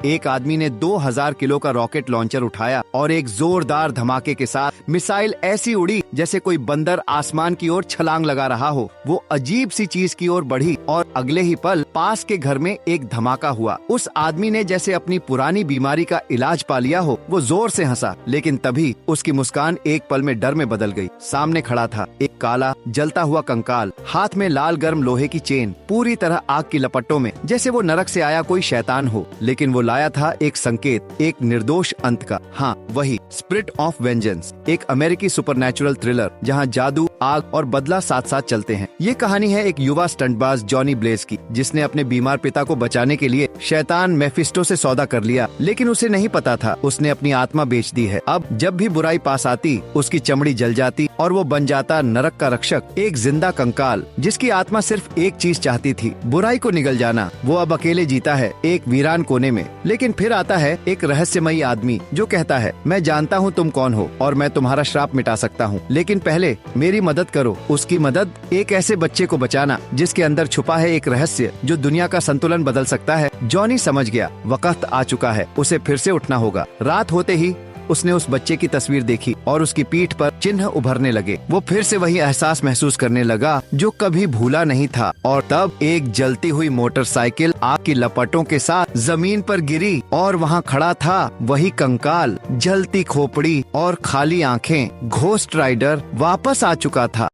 एक आदमी ने 2000 किलो का रॉकेट लॉन्चर उठाया और एक जोरदार धमाके के साथ मिसाइल ऐसी उड़ी जैसे कोई बंदर आसमान की ओर छलांग लगा रहा हो। वो अजीब सी चीज की ओर बढ़ी और अगले ही पल पास के घर में एक धमाका हुआ। उस आदमी ने जैसे अपनी पुरानी बीमारी का इलाज पा लिया हो। वो जोर से हंसा, लेकिन तभी उसकी मुस्कान एक पल में डर में बदल गई। सामने खड़ा था एक काला जलता हुआ कंकाल, हाथ में लाल गर्म लोहे की चेन, पूरी तरह आग की लपटों में, जैसे वो नरक से आया कोई शैतान हो। लेकिन वो लाया था एक संकेत, एक निर्दोष अंत का। हाँ, वही स्पिरिट ऑफ वेंजेंस, एक अमेरिकी सुपरनैचुरल थ्रिलर जहाँ जादू, आग और बदला साथ साथ चलते हैं। ये कहानी है एक युवा स्टंटबाज जॉनी ब्लेज की, जिसने अपने बीमार पिता को बचाने के लिए शैतान मेफिस्टो से सौदा कर लिया, लेकिन उसे नहीं पता था उसने अपनी आत्मा बेच दी है। अब जब भी बुराई पास आती, उसकी चमड़ी जल जाती और वो बन जाता नरक का रक्षक, एक जिंदा कंकाल जिसकी आत्मा सिर्फ एक चीज चाहती थी, बुराई को निगल जाना। वो अब अकेले जीता है एक वीरान कोने में। लेकिन फिर आता है एक रहस्यमयी आदमी जो कहता है, मैं जानता हूँ तुम कौन हो और मैं तुम्हारा श्राप मिटा सकता हूँ, लेकिन पहले मेरी मदद करो। उसकी मदद, एक ऐसे बच्चे को बचाना जिसके अंदर छुपा है एक रहस्य जो दुनिया का संतुलन बदल सकता है। जॉनी समझ गया वक्त आ चुका है, उसे फिर से उठना होगा। रात होते ही उसने उस बच्चे की तस्वीर देखी और उसकी पीठ पर चिन्ह उभरने लगे। वो फिर से वही एहसास महसूस करने लगा जो कभी भूला नहीं था। और तब एक जलती हुई मोटरसाइकिल आग की लपटों के साथ जमीन पर गिरी और वहाँ खड़ा था वही कंकाल, जलती खोपड़ी और खाली आंखें। घोस्ट राइडर वापस आ चुका था।